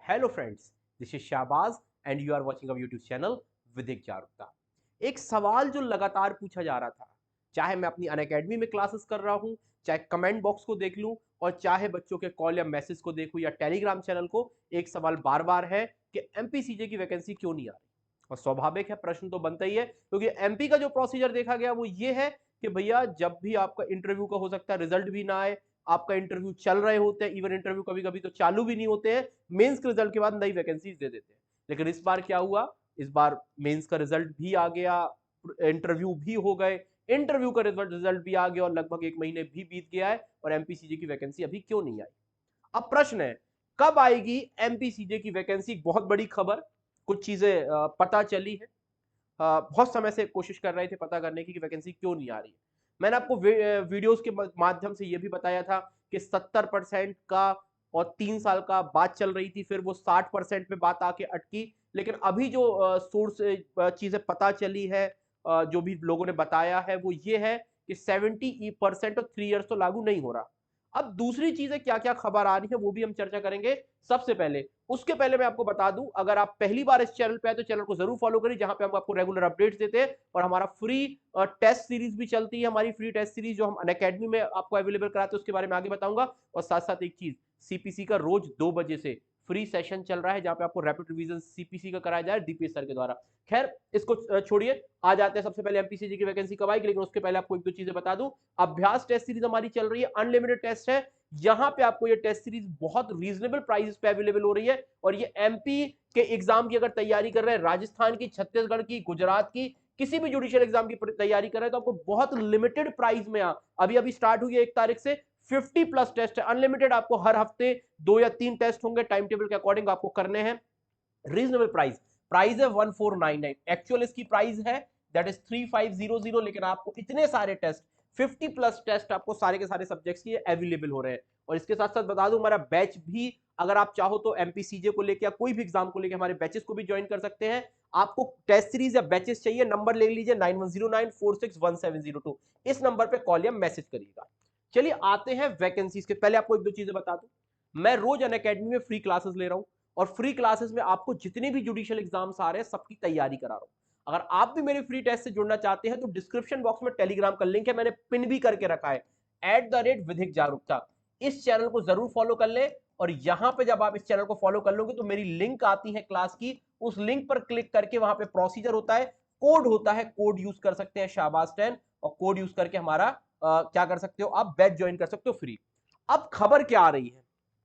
Hello friends, this is Shahbaz and you are watching our YouTube channel Vedic Jagrukta. एक सवाल जो लगातार पूछा जा रहा था, चाहे मैं अपनी अनअकैडमी में क्लासेस कर रहा हूं, चाहे कमेंट बॉक्स को देख लूं और चाहे बच्चों के कॉल या मैसेज को देखूं या टेलीग्राम चैनल को, एक सवाल बार बार है कि एमपीसीजे की वैकेंसी क्यों नहीं आ रही। और स्वाभाविक है, प्रश्न तो बनता ही है, क्योंकि एमपी का जो प्रोसीजर देखा गया वो ये है कि भैया जब भी आपका इंटरव्यू का हो सकता है रिजल्ट भी ना आए, आपका इंटरव्यू चल रहे होते हैं, इवन इंटरव्यू कभी कभी तो चालू भी नहीं होते हैं, मेंस के रिजल्ट के बाद नई वैकेंसीज दे देते हैं। लेकिन इस बार क्या हुआ, इस बार मेंस का रिजल्ट भी आ गया, इंटरव्यू भी हो गए, इंटरव्यू का रिजल्ट भी आ गया और लगभग एक महीने भी बीत गया है और एमपीसीजे की वैकेंसी अभी क्यों नहीं आई। अब प्रश्न है, कब आएगी एमपीसीजे की वैकेंसी। बहुत बड़ी खबर, कुछ चीजें पता चली है। बहुत समय से कोशिश कर रहे थे पता करने की कि वैकेंसी क्यों नहीं आ रही है। मैंने आपको वीडियोस के माध्यम से यह भी बताया था कि 70% का और 3 साल का बात चल रही थी, फिर वो 60% पे बात आके अटकी। लेकिन अभी जो सोर्स चीजें पता चली है, जो भी लोगों ने बताया है वो ये है कि 70% और 3 ईयर्स तो लागू नहीं हो रहा। अब दूसरी चीजें क्या क्या खबर आ रही है वो भी हम चर्चा करेंगे। सबसे पहले, उसके पहले मैं आपको बता दूं, अगर आप पहली बार इस चैनल पे आए तो चैनल को जरूर फॉलो करिए, जहां पे हम आपको रेगुलर अपडेट्स देते हैं और हमारा फ्री टेस्ट सीरीज भी चलती है। हमारी फ्री टेस्ट सीरीज जो हम अनअकैडमी में आपको अवेलेबल कराते हैं उसके बारे में आगे बताऊंगा। और साथ साथ एक चीज, सीपीसी का रोज 2 बजे से फ्री सेशन चल रहा है, जहां पे आपको रैपिड रिवीजन सीपीसी का कराया जाए डीपीएस सर के द्वारा। खैर, इसको छोड़िए, आ जाते हैं सबसे पहले एमपीसीजी की वैकेंसी कब आएगी। लेकिन उसके पहले आपको एक दो चीजें बता दूं। अभ्यास टेस्ट सीरीज हमारी चल रही है, अनलिमिटेड टेस्ट है। यहां पे आपको ये टेस्ट सीरीज बहुत रीजनेबल प्राइस पे अवेलेबल हो रही है। और ये एमपी के एग्जाम की अगर तैयारी कर रहे हैं, राजस्थान की, छत्तीसगढ़ की, गुजरात की, किसी भी जुडिशियल एग्जाम की तैयारी कर रहे हैं, तो आपको बहुत लिमिटेड प्राइस में अभी अभी स्टार्ट हुई है 1 तारीख से 50+ टेस्ट है, अनलिमिटेड। आपको हर हफ्ते 2 या 3 टेस्ट होंगे, टाइम टेबल के अकॉर्डिंग आपको करने हैं। रीजनेबल प्राइस, प्राइस है 1499, एक्चुअल इसकी प्राइस है दैट इज 3500। लेकिन आपको इतने सारे टेस्ट, 50+ टेस्ट आपको सारे के सारे सब्जेक्ट्स की अवेलेबल हो रहे हैं। और इसके साथ साथ बता दूं, हमारा बैच भी, अगर आप चाहो तो एमपीसीजे को लेकर या कोई भी एग्जाम को लेकर हमारे बैचेस को भी ज्वाइन कर सकते हैं। आपको टेस्ट सीरीज या बैचेस चाहिए, नंबर ले लीजिए 9109461702, इस नंबर पे कॉल या मैसेज करिएगा। चलिए आते हैं वैकेंसीज के पहले आपको एक दो चीजें बता दूं। मैं रोज अनअकैडमी में फ्री क्लासेस ले रहा हूं और फ्री क्लासेस में आपको जितने भी जुडिशियल एग्जाम्स आ रहे हैं सबकी तैयारी करा रहा हूं। अगर आप भी मेरे फ्री टेस्ट से जुड़ना चाहते हैं तो डिस्क्रिप्शन बॉक्स में टेलीग्राम का लिंक है, मैंने पिन भी करके रखा है, @विधिक जागरूकता। इस चैनल को जरूर फॉलो कर ले। और यहां पे जब आप इस चैनल को फॉलो कर लोगे तो मेरी लिंक आती है क्लास की, उस लिंक पर क्लिक करके वहां पे प्रोसीजर होता है, कोड होता है, कोड यूज कर सकते हैं शाहबाज10, और कोड यूज करके हमारा क्या कर सकते हो, आप बैच ज्वाइन कर सकते हो फ्री। अब खबर क्या आ रही है,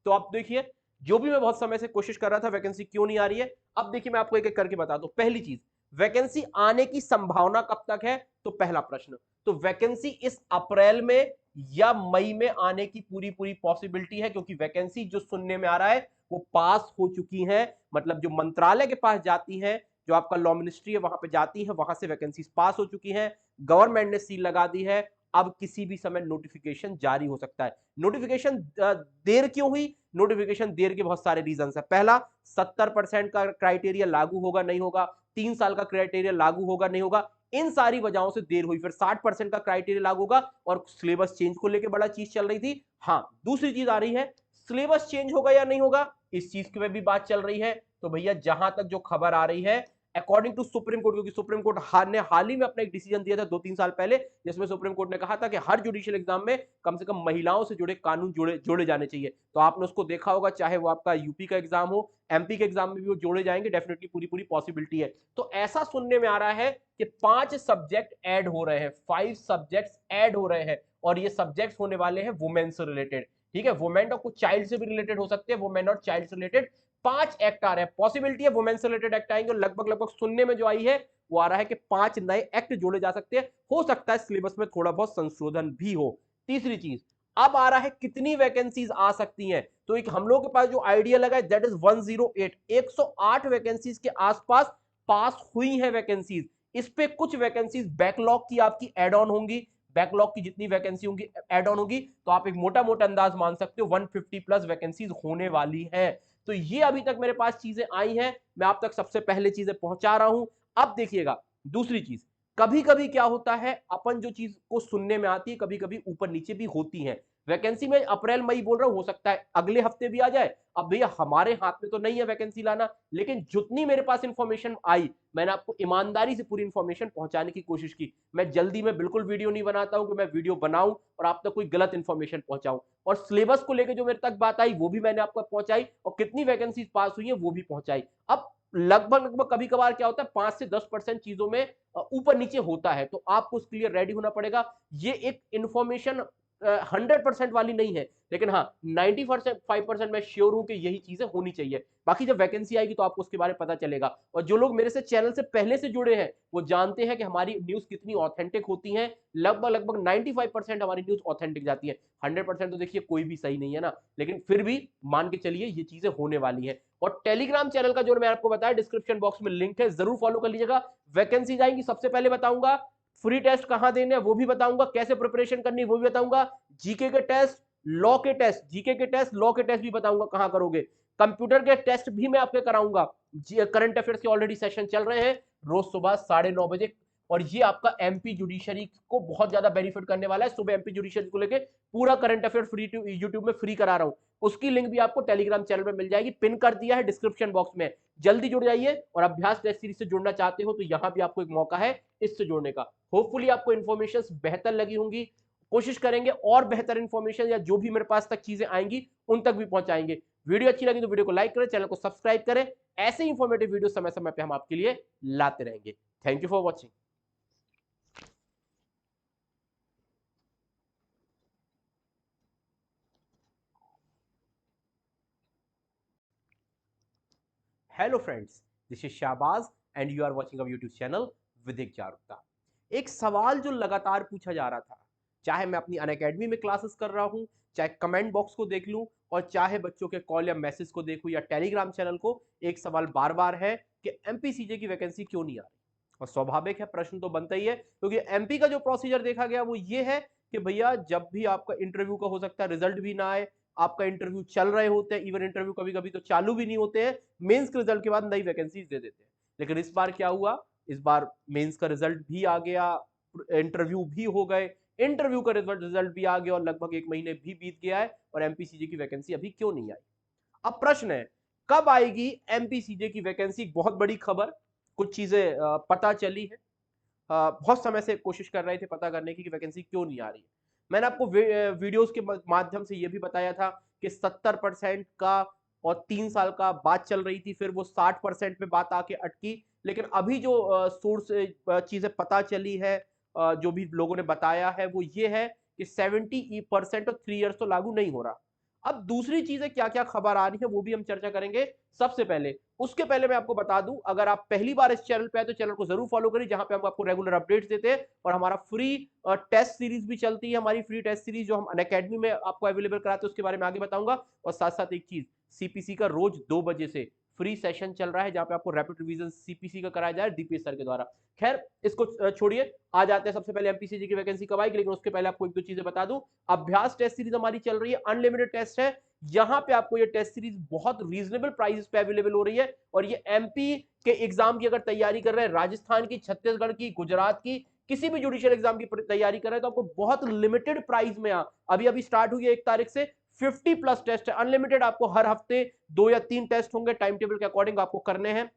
तो आप देखिए, जो भी मैं बहुत समय से कोशिश कर रहा था वैकेंसी क्यों नहीं आ रही है, अब देखिए मैं आपको एक एक करके बता दूं। पहली चीज, वैकेंसी आने की संभावना कब तक है, तो पहला प्रश्न, तो वैकेंसी इस अप्रैल में या मई में आने की पूरी पूरी पॉसिबिलिटी है, क्योंकि वैकेंसी जो सुनने में आ रहा है वो पास हो चुकी है। मतलब जो मंत्रालय के पास जाती है, जो आपका लॉ मिनिस्ट्री है वहां पे जाती है, वहां से वैकेंसी पास हो चुकी है, गवर्नमेंट ने सील लगा दी है। अब किसी भी समय नोटिफिकेशन जारी हो सकता है। नोटिफिकेशन देर क्यों हुई, नोटिफिकेशन देर के बहुत सारे रीजन है। पहला, 70% का क्राइटेरिया लागू होगा नहीं होगा, 3 साल का क्राइटेरिया लागू होगा नहीं होगा, इन सारी वजहों से देर हुई। फिर 60% का क्राइटेरिया लागू होगा और सिलेबस चेंज को लेकर बड़ा चीज चल रही थी। हाँ, दूसरी चीज आ रही है, सिलेबस चेंज होगा या नहीं होगा, इस चीज की भी बात चल रही है। तो भैया जहां तक जो खबर आ रही है, अकॉर्डिंग टू सुप्रीम कोर्ट, क्योंकि सुप्रीम कोर्ट ने हाल ही में अपना एक डिसीजन दिया था 2-3 साल पहले, जिसमें सुप्रीम कोर्ट ने कहा था कि हर जुडिशियल एग्जाम में कम से कम महिलाओं से जुड़े कानून जोड़े जाने चाहिए। तो आपने उसको देखा होगा, चाहे वो आपका यूपी का एग्जाम हो, एमपी के एग्जाम में भी वो जोड़े जाएंगे, डेफिनेटली पूरी पूरी पॉसिबिलिटी है। तो ऐसा सुनने में आ रहा है कि 5 सब्जेक्ट ऐड हो रहे हैं, 5 सब्जेक्ट्स ऐड हो रहे हैं, और ये सब्जेक्ट्स होने वाले हैं वुमेन से रिलेटेड। ठीक है, वुमेन और कुछ चाइल्ड से भी रिलेटेड हो सकते हैं, वुमेन और चाइल्ड से रिलेटेड 5 एक्ट आ रहे हैं। पॉसिबिलिटी है वुमेन से रिलेटेड एक्ट आएंगे, और लगभग लगभग सुनने में जो आई है वो आ रहा है कि 5 नए एक्ट जोड़े जा सकते हैं। हो सकता है सिलेबस में थोड़ा बहुत संशोधन भी हो। तीसरी चीज, अब आ रहा है कितनी वैकेंसीज आ सकती हैं, तो एक हम लोग के पास जो आइडिया लगा है दैट इज 108, 108 वैकेंसीज के आसपास पास हुई है वैकेंसीज। इस पे कुछ वैकेंसीज बैकलॉग की आपकी एड ऑन होंगी, बैकलॉग की जितनी वैकेंसी होंगी एड ऑन होगी, तो आप एक मोटा मोटा अंदाज मान सकते हो 150+ वैकेंसीज होने वाली है। तो ये अभी तक मेरे पास चीजें आई हैं, मैं आप तक सबसे पहले चीजें पहुंचा रहा हूं। अब देखिएगा दूसरी चीज, कभी कभी क्या होता है, अपन जो चीज को सुनने में आती है कभी कभी ऊपर नीचे भी होती है। वैकेंसी में अप्रैल मई बोल रहा हूं, हो सकता है अगले हफ्ते भी आ जाए। अब भैया हमारे हाथ में तो नहीं है वैकेंसी लाना, लेकिन जितनी मेरे पास इंफॉर्मेशन आई मैंने आपको ईमानदारी से पूरी इंफॉर्मेशन पहुंचाने की कोशिश की। मैं जल्दी में बिल्कुल वीडियो नहीं बनाता हूं कि मैं वीडियो बनाऊं और आप तक कोई गलत इंफॉर्मेशन पहुंचाऊं। और सिलेबस को लेकर जो मेरे तक बात आई वो भी मैंने आपको पहुंचाई, और कितनी वैकेंसी पास हुई है वो भी पहुंचाई। अब लगभग लगभग कभी कभार क्या होता है 5 से 10% चीजों में ऊपर नीचे होता है, तो आपको उसके लिए रेडी होना पड़ेगा। ये एक इंफॉर्मेशन 100% वाली नहीं है, लेकिन हाँ 95% मैं श्योर हूं कि यही चीजें होनी चाहिए। बाकी जब वैकेंसी आएगी तो आपको उसके बारे में पता चलेगा। और जो लोग मेरे से चैनल से पहले से जुड़े हैं वो जानते हैं कि हमारी न्यूज कितनी ऑथेंटिक होती है। लगभग लगभग 95% हमारी न्यूज ऑथेंटिक जाती है। 100% तो देखिए कोई भी सही नहीं है ना, लेकिन फिर भी मान के चलिए ये चीजें होने वाली है। और टेलीग्राम चैनल का जो मैं आपको बताया डिस्क्रिप्शन बॉक्स में लिंक है, जरूर फॉलो कर लीजिएगा। वैकेंसी आएंगी सबसे पहले बताऊंगा, फ्री टेस्ट कहां देने हैं वो भी बताऊंगा, कैसे प्रिपरेशन करनी है वो भी बताऊंगा, जीके के टेस्ट, लॉ के टेस्ट, जीके के टेस्ट, लॉ के टेस्ट भी बताऊंगा कहां करोगे, कंप्यूटर के टेस्ट भी मैं आपके कराऊंगा। करंट अफेयर्स के ऑलरेडी सेशन चल रहे हैं रोज सुबह 9:30 बजे। और ये आपका एमपी जुडिशरी को बहुत ज्यादा बेनिफिट करने वाला है। सुबह एमपी जुडिशरी को लेके पूरा करंट अफेयर फ्री यूट्यूब में फ्री करा रहा हूं, उसकी लिंक भी आपको टेलीग्राम चैनल में मिल जाएगी, पिन कर दिया है डिस्क्रिप्शन बॉक्स में। जल्दी जुड़ जाइए। और अभ्यास टेस्ट सीरीज से जुड़ना चाहते हो तो यहां भी आपको एक मौका है इससे जुड़ने का। होपफुली आपको इन्फॉर्मेशन बेहतर लगी होंगी। कोशिश करेंगे और बेहतर इन्फॉर्मेशन या जो भी मेरे पास तक चीजें आएंगी उन तक भी पहुंचाएंगे। वीडियो अच्छी लगी तो वीडियो को लाइक करें, चैनल को सब्सक्राइब करें। ऐसे इंफॉर्मेटिव वीडियो समय समय पे हम आपके लिए लाते रहेंगे। Thank you for watching. Hello friends, this is Shahbaz and you are watching our YouTube channel Vedic Jagrukta. एक सवाल जो लगातार पूछा जा रहा था, चाहे मैं अपनी अनअकैडमी में क्लासेस कर रहा हूं, चाहे कमेंट बॉक्स को देख लूं, और चाहे बच्चों के कॉल या मैसेज को देखूं या टेलीग्राम चैनल को, एक सवाल बार बार है कि एमपीसीजे की वैकेंसी क्यों नहीं आ रही। और स्वाभाविक है, प्रश्न तो बनता ही है, क्योंकि एमपी का जो प्रोसीजर देखा गया वो ये है कि भैया जब भी आपका इंटरव्यू का हो सकता है रिजल्ट भी ना आए, आपका इंटरव्यू चल रहे होते हैं, इवन इंटरव्यू कभी कभी तो चालू भी नहीं होते हैं, मेंस के रिजल्ट के बाद नई वैकेंसीज दे देते हैं। लेकिन इस बार क्या हुआ, इस बार मेंस का रिजल्ट भी आ गया, इंटरव्यू भी हो गए, इंटरव्यू का रिजल्ट भी आ गया और लगभग 1 महीने भी बीत गया है, और एमपीसीजे की वैकेंसी अभी क्यों नहीं आई। अब प्रश्न है कब आएगी एमपीसीजे की वैकेंसी। बहुत बड़ी खबर, कुछ चीजें पता चली है। बहुत समय से कोशिश कर रहे थे पता करने की कि वैकेंसी क्यों नहीं आ रही है। मैंने आपको वीडियोस के माध्यम से यह भी बताया था कि 70% का और 3 साल का बात चल रही थी, फिर वो 60% पे बात आके अटकी। लेकिन अभी जो सोर्स चीजें पता चली है, जो भी लोगों ने बताया है वो ये है कि 70% और 3 इयर्स तो लागू नहीं हो रहा। अब दूसरी चीजें क्या क्या खबर आ रही है वो भी हम चर्चा करेंगे सबसे पहले। उसके पहले मैं आपको बता दूं, अगर आप पहली बार इस चैनल पे आए तो चैनल को जरूर फॉलो करिए, जहां पे हम आपको रेगुलर अपडेट्स देते हैं। और हमारा फ्री टेस्ट सीरीज भी चलती है, हमारी फ्री टेस्ट सीरीज जो हम अनअकैडमी में आपको अवेलेबल कराते हैं, उसके बारे में आगे बताऊंगा। और साथ साथ एक चीज, सीपीसी का रोज 2 बजे से फ्री सेशन चल रहा है, जहां पे आपको रैपिड रिवीजन सीपीसी का कराया जाए दीपेश सर के द्वारा। खैर इसको छोड़िए, आ जाते हैं सबसे पहले एमपीसीजी की वैकेंसी कब आएगी। लेकिन उसके पहले आपको एक दो चीजें बता दूं। अभ्यास टेस्ट सीरीज हमारी चल रही है, अनलिमिटेड टेस्ट है। यहां पे आपको ये टेस्ट सीरीज बहुत रीजनेबल प्राइस पे अवेलेबल हो रही है। और ये एमपी के एग्जाम की अगर तैयारी कर रहे हैं, राजस्थान की, छत्तीसगढ़ की, गुजरात की, किसी भी जुडिशियल एग्जाम की तैयारी कर रहे हैं, तो आपको बहुत लिमिटेड प्राइस में अभी अभी स्टार्ट हुई है 1 तारीख से 50+ टेस्ट है अनलिमिटेड। आपको हर हफ्ते 2 या 3 टेस्ट होंगे, टाइम टेबल के अकॉर्डिंग आपको करने हैं।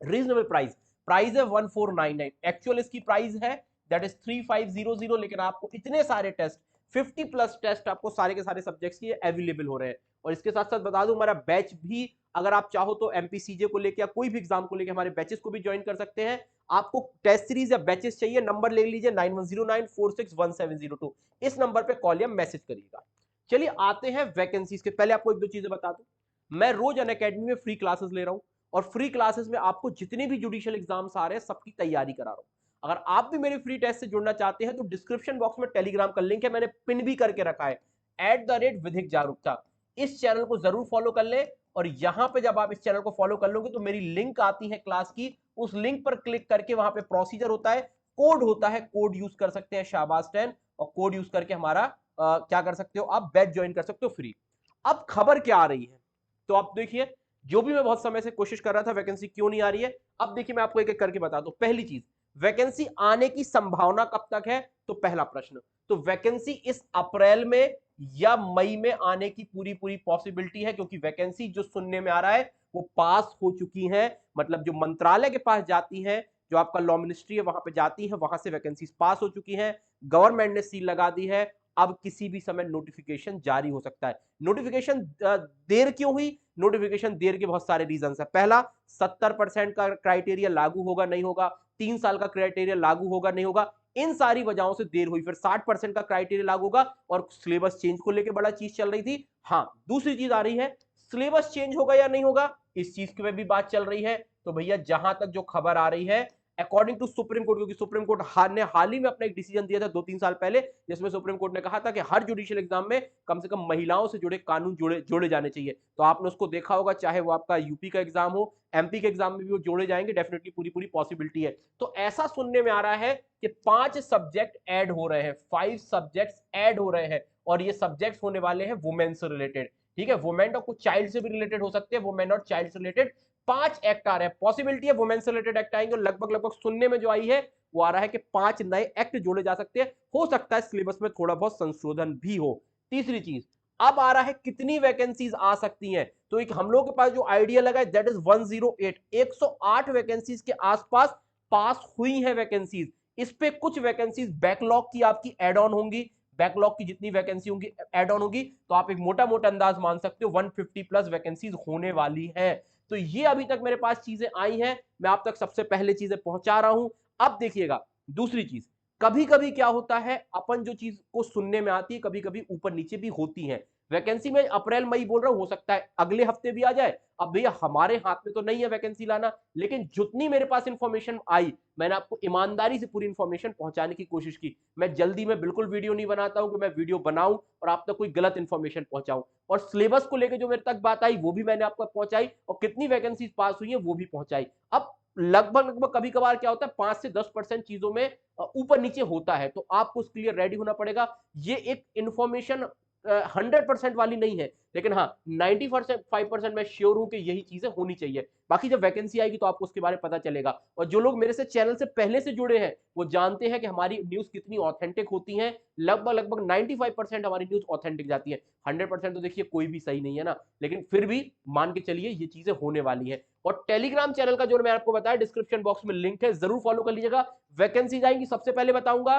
रीजनेबल प्राइस, प्राइस है 1499, एक्चुअल इसकी प्राइस है दैट इज 3500। लेकिन आपको इतने सारे टेस्ट, 50+ टेस्ट आपको सारे के सारे सब्जेक्ट्स के अवेलेबल हो रहे हैं। और इसके साथ साथ बता दूं, हमारा बैच भी, अगर आप चाहो तो एमपीसीजे को लेकर या कोई भी एग्जाम को लेकर हमारे बैचेस को भी ज्वाइन कर सकते हैं। आपको टेस्ट सीरीज या बैचेस चाहिए, नंबर ले लीजिए 9109461702, इस नंबर पे कॉल या मैसेज करिएगा। चलिए आते हैं वैकेंसीज के पहले आपको एक दो चीजें बता दूं। मैं रोज अनअकैडमी में फ्री क्लासेस ले रहा हूं, और फ्री क्लासेस में आपको जितने भी जुडिशियल एग्जाम्स आ रहे हैं सबकी तैयारी करा रहा हूं। अगर आप भी मेरे फ्री टेस्ट से जुड़ना चाहते हैं तो डिस्क्रिप्शन बॉक्स में टेलीग्राम का लिंक है, मैंने पिन भी करके रखा है, @विधिक जागरूकता। इस चैनल को जरूर फॉलो कर ले। और यहां पे जब आप इस चैनल को फॉलो कर लोगे तो मेरी लिंक आती है क्लास की, उस लिंक पर क्लिक करके वहां पे प्रोसीजर होता है, कोड होता है, कोड यूज कर सकते हैं शाहबाज10, और कोड यूज करके हमारा क्या कर सकते हो, आप बैच ज्वाइन कर सकते हो फ्री। अब खबर क्या आ रही है, तो आप देखिए, जो भी मैं बहुत समय से कोशिश कर रहा था वैकेंसी क्यों नहीं आ रही है, अब देखिए मैं आपको एक एक करके बता दूं। पहली चीज, वैकेंसी आने की संभावना कब तक है, तो पहला प्रश्न, तो वैकेंसी इस अप्रैल में या मई में आने की पूरी पूरी पॉसिबिलिटी है, क्योंकि वैकेंसी जो सुनने में आ रहा है वो पास हो चुकी है, मतलब जो मंत्रालय के पास जाती है, जो आपका लॉ मिनिस्ट्री है वहां पे जाती है, वहां से वैकेंसीज पास हो चुकी हैं, गवर्नमेंट ने सील लगा दी है। अब किसी भी समय नोटिफिकेशन जारी हो सकता है। नोटिफिकेशन देर क्यों हुई? नोटिफिकेशन देर के बहुत सारे रीजन है। पहला, 70% का क्राइटेरिया लागू होगा नहीं होगा, 3 साल का क्राइटेरिया लागू होगा नहीं होगा, इन सारी वजहों से देर हुई। फिर 60% का क्राइटेरिया लागू होगा और सिलेबस चेंज को लेकर बड़ा चीज चल रही थी। हाँ, दूसरी चीज आ रही है, सिलेबस चेंज होगा या नहीं होगा, इस चीज की भी बात चल रही है। तो भैया जहां तक जो खबर आ रही है, अकॉर्डिंग टू सुप्रीम कोर्ट, क्योंकि सुप्रीम कोर्ट ने हाल ही में अपना एक डिसीजन दिया था 2-3 साल पहले, जिसमें सुप्रीम कोर्ट ने कहा था कि हर जुडिशियल एग्जाम में कम से कम महिलाओं से जुड़े कानून जोड़े जाने चाहिए। तो आपने उसको देखा होगा, चाहे वो आपका यूपी का एग्जाम हो, एमपी के एग्जाम में भी वो जोड़े जाएंगे, डेफिनेटली पूरी पूरी पॉसिबिलिटी है। तो ऐसा सुनने में आ रहा है कि 5 सब्जेक्ट ऐड हो रहे हैं, 5 सब्जेक्ट्स ऐड हो रहे हैं, और ये सब्जेक्ट्स होने वाले हैं वुमेन से रिलेटेड। ठीक है, वुमेन और कुछ चाइल्ड से भी रिलेटेड हो सकते हैं, वुमेन और चाइल्ड से रिलेटेड 5 एक्ट आ रहे हैं। पॉसिबिलिटी है वुमेन से रिलेटेड एक्ट आएंगे, और लगभग लगभग सुनने में जो आई है वो आ रहा है कि 5 नए एक्ट जोड़े जा सकते हैं। हो सकता है सिलेबस में थोड़ा बहुत संशोधन भी हो। तीसरी चीज, अब आ रहा है कितनी वैकेंसीज आ सकती हैं। तो एक हम लोग के पास जो आइडिया लगा है दैट इज 108, 108 वैकेंसीज के आसपास पास हुई है वैकेंसीज। इस पे कुछ वैकेंसीज बैकलॉग की आपकी एड ऑन होंगी, बैकलॉग की जितनी वैकेंसी होंगी एड ऑन होगी, तो आप एक मोटा मोटा अंदाज मान सकते हो 150 प्लस वैकेंसीज होने वाली है। तो ये अभी तक मेरे पास चीजें आई हैं, मैं आप तक सबसे पहले चीजें पहुंचा रहा हूं। अब देखिएगा दूसरी चीज, कभी कभी क्या होता है, अपन जो चीज को सुनने में आती है कभी कभी ऊपर नीचे भी होती है। वैकेंसी में अप्रैल मई बोल रहा हूं, हो सकता है अगले हफ्ते भी आ जाए। अब भैया हमारे हाथ में तो नहीं है वैकेंसी लाना, लेकिन जितनी मेरे पास इंफॉर्मेशन आई, मैंने आपको ईमानदारी से पूरी इंफॉर्मेशन पहुंचाने की कोशिश की। मैं जल्दी में बिल्कुल वीडियो नहीं बनाता हूं कि मैं वीडियो बनाऊं और आप तक कोई गलत इंफॉर्मेशन पहुंचाऊं। और सिलेबस को लेकर जो मेरे तक बात आई वो भी मैंने आपको पहुंचाई, और कितनी वैकेंसी पास हुई है वो भी पहुंचाई। अब लगभग लगभग कभी कभार क्या होता है, 5 से 10% चीजों में ऊपर नीचे होता है, तो आपको उसके लिए रेडी होना पड़ेगा। ये एक इंफॉर्मेशन 100% वाली नहीं है, लेकिन हाँ 95% मैं श्योर हूं कि यही चीजें होनी चाहिए। बाकी जब वैकेंसी आएगी तो आपको उसके बारे में पता चलेगा। और जो लोग मेरे से चैनल से पहले से जुड़े हैं वो जानते हैं कि हमारी न्यूज कितनी ऑथेंटिक होती है। लगभग लगभग 95% हमारी न्यूज ऑथेंटिक जाती है। 100% तो देखिए कोई भी सही नहीं है ना, लेकिन फिर भी मान के चलिए ये चीजें होने वाली है। और टेलीग्राम चैनल का जो मैं आपको बताया डिस्क्रिप्शन बॉक्स में लिंक है, जरूर फॉलो कर लीजिएगा। वैकेंसी आएंगी सबसे पहले बताऊंगा,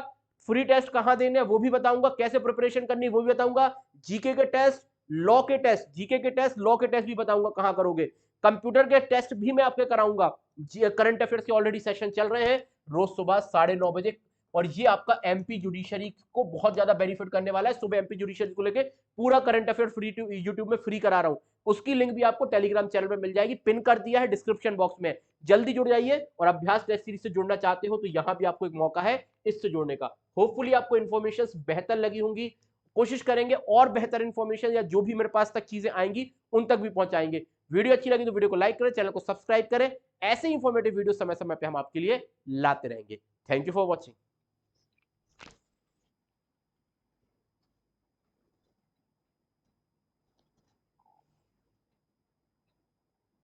फ्री टेस्ट कहां देने हैं वो भी बताऊंगा, कैसे प्रिपरेशन करनी है वो भी बताऊंगा, जीके के टेस्ट, लॉ के टेस्ट, जीके के टेस्ट, लॉ के टेस्ट भी बताऊंगा कहां करोगे, कंप्यूटर के टेस्ट भी मैं आपके कराऊंगा। करंट अफेयर्स के ऑलरेडी सेशन चल रहे हैं रोज सुबह 9:30 बजे, और ये आपका एमपी जुडिशरी को बहुत ज्यादा बेनिफिट करने वाला है। सुबह एमपी जुडिशरी को लेके पूरा करंट अफेयर फ्री यूट्यूब में फ्री करा रहा हूं, उसकी लिंक भी आपको टेलीग्राम चैनल में मिल जाएगी, पिन कर दिया है डिस्क्रिप्शन बॉक्स में। जल्दी जुड़ जाइए, और अभ्यास टेस्ट सीरीज से जुड़ना चाहते हो तो यहां भी आपको एक मौका है इससे जुड़ने का। होपफुली आपको इन्फॉर्मेशन बेहतर लगी होंगी, कोशिश करेंगे और बेहतर इन्फॉर्मेशन या जो भी मेरे पास तक चीजें आएंगी उन तक भी पहुंचाएंगे। वीडियो अच्छी लगी तो वीडियो को लाइक करें, चैनल को सब्सक्राइब करें, ऐसे इंफॉर्मेटिव वीडियो समय समय पे हम आपके लिए लाते रहेंगे। Thank you for watching.